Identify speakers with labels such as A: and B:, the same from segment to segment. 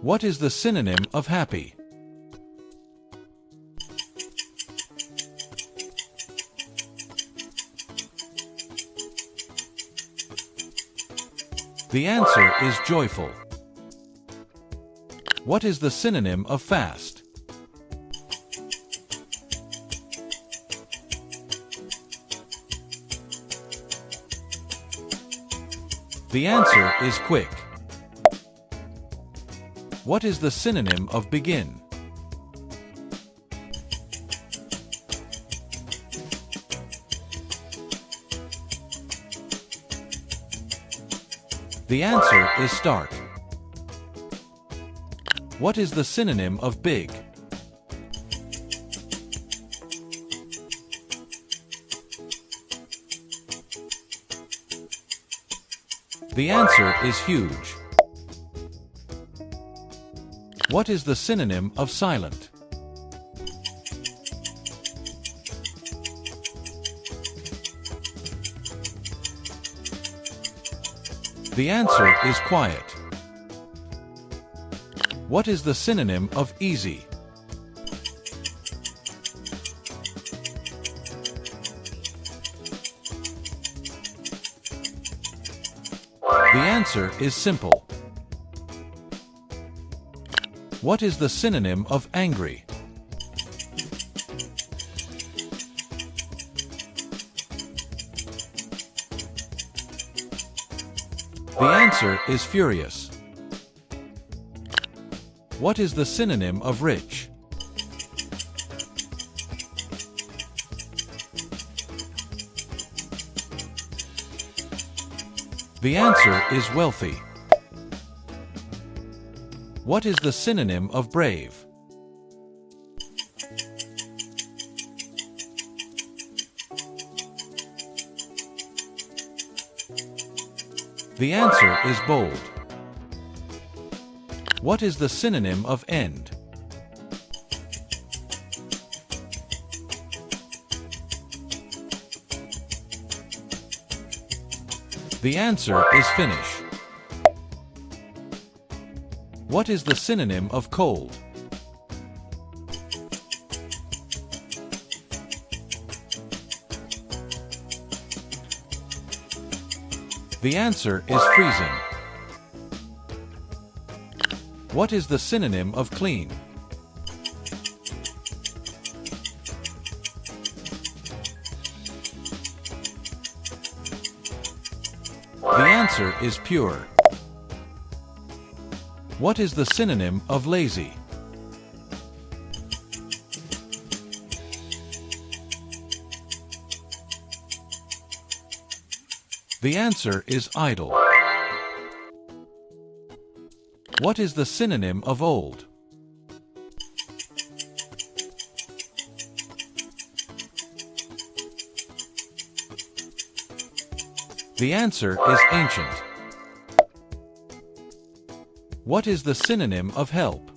A: What is the synonym of happy? The answer is joyful. What is the synonym of fast? The answer is quick. What is the synonym of begin? The answer is start. What is the synonym of big? The answer is huge. What is the synonym of silent? The answer is quiet. What is the synonym of easy? The answer is simple. What is the synonym of angry? The answer is furious. What is the synonym of rich? The answer is wealthy. What is the synonym of brave? The answer is bold. What is the synonym of end? The answer is finish. What is the synonym of cold? The answer is freezing. What is the synonym of clean? The answer is pure. What is the synonym of lazy? The answer is idle. What is the synonym of old? The answer is ancient. What is the synonym of help?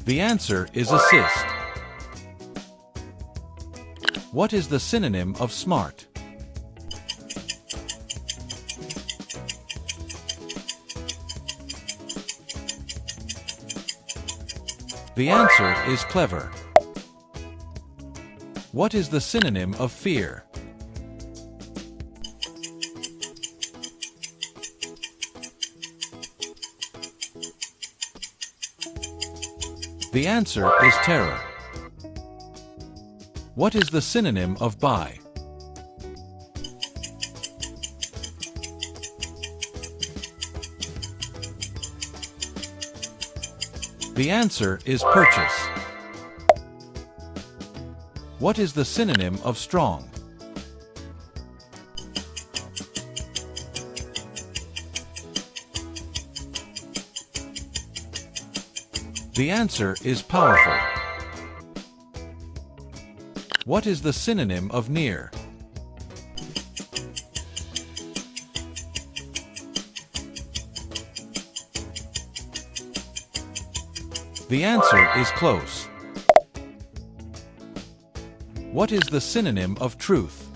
A: The answer is assist. What is the synonym of smart? The answer is clever. What is the synonym of fear? The answer is terror. What is the synonym of buy? The answer is purchase. What is the synonym of strong? The answer is powerful. What is the synonym of near? The answer is close. What is the synonym of truth?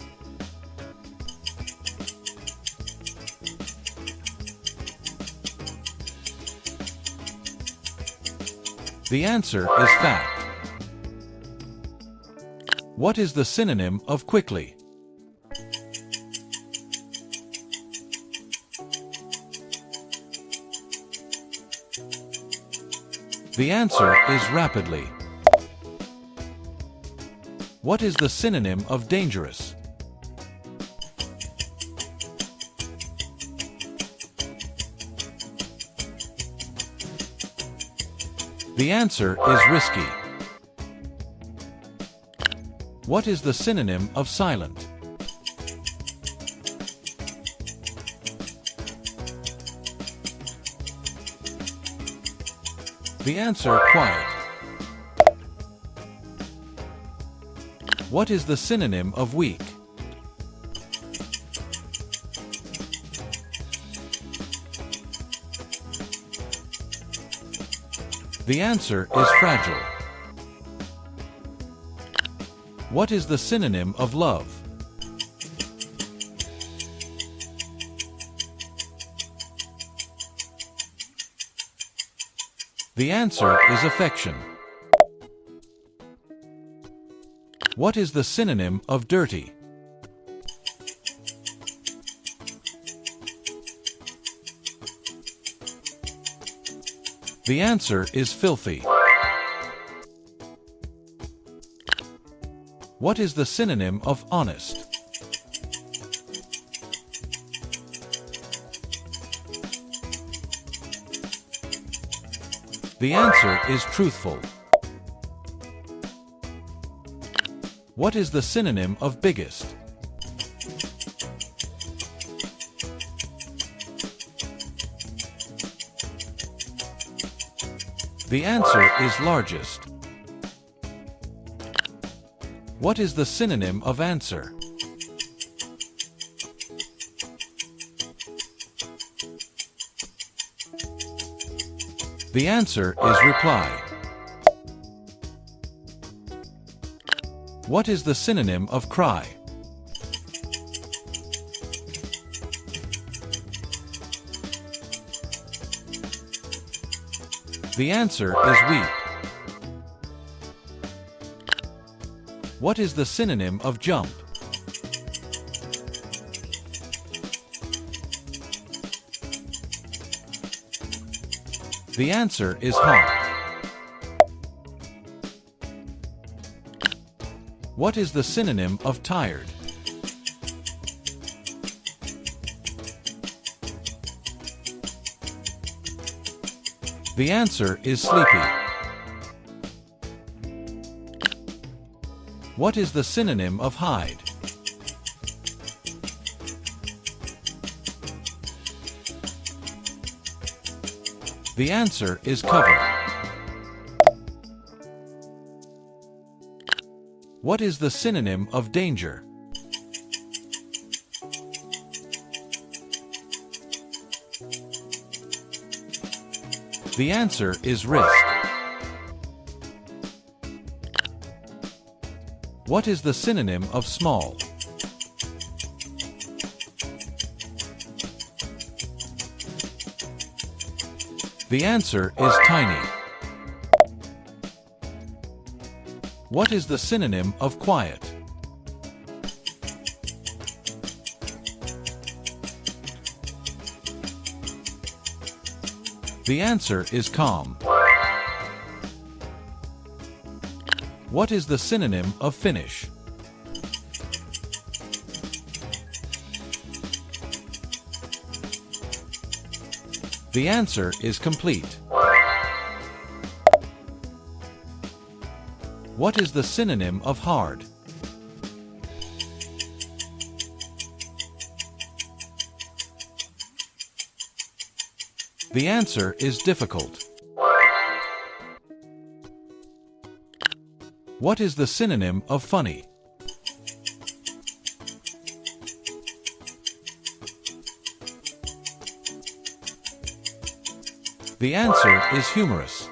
A: The answer is fact. What is the synonym of quickly? The answer is rapidly. What is the synonym of dangerous? The answer is risky. What is the synonym of silent? The answer quiet. What is the synonym of weak? The answer is fragile. What is the synonym of love? The answer is affection. What is the synonym of dirty? The answer is filthy. What is the synonym of honest? The answer is truthful. What is the synonym of biggest? The answer is largest. What is the synonym of answer? The answer is reply. What is the synonym of cry? The answer is weep. What is the synonym of jump? The answer is hop. What is the synonym of tired? The answer is sleepy. What is the synonym of hide? The answer is cover. What is the synonym of danger? The answer is risk. What is the synonym of small? The answer is tiny. What is the synonym of quiet? The answer is calm. What is the synonym of finish? The answer is complete. What is the synonym of hard? The answer is difficult. What is the synonym of funny? The answer is humorous.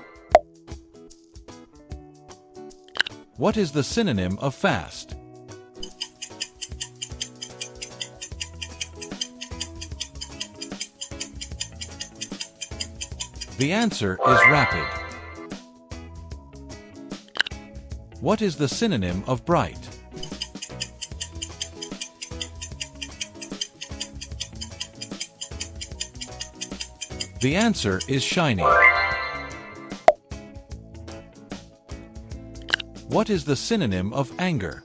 A: What is the synonym of fast? The answer is rapid. What is the synonym of bright? The answer is shiny. What is the synonym of anger?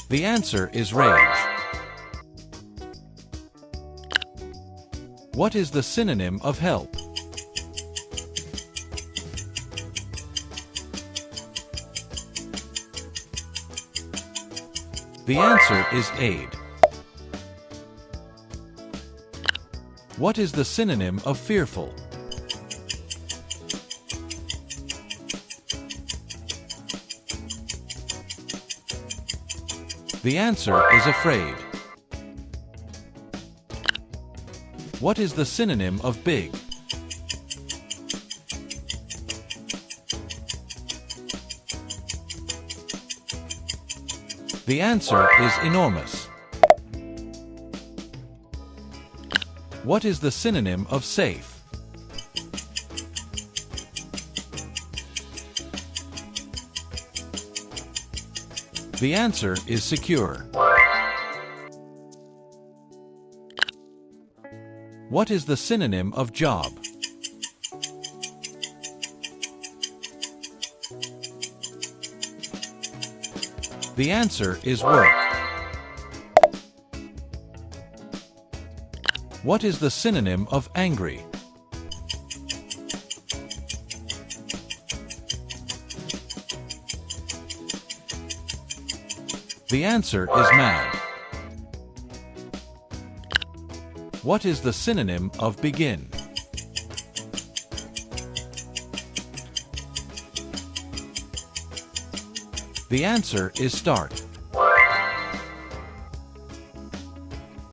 A: The answer is rage. What is the synonym of help? The answer is aid. What is the synonym of fearful? The answer is afraid. What is the synonym of big? The answer is enormous. What is the synonym of safe? The answer is secure. What is the synonym of job? The answer is work. What is the synonym of angry? The answer is mad. What is the synonym of begin? The answer is start.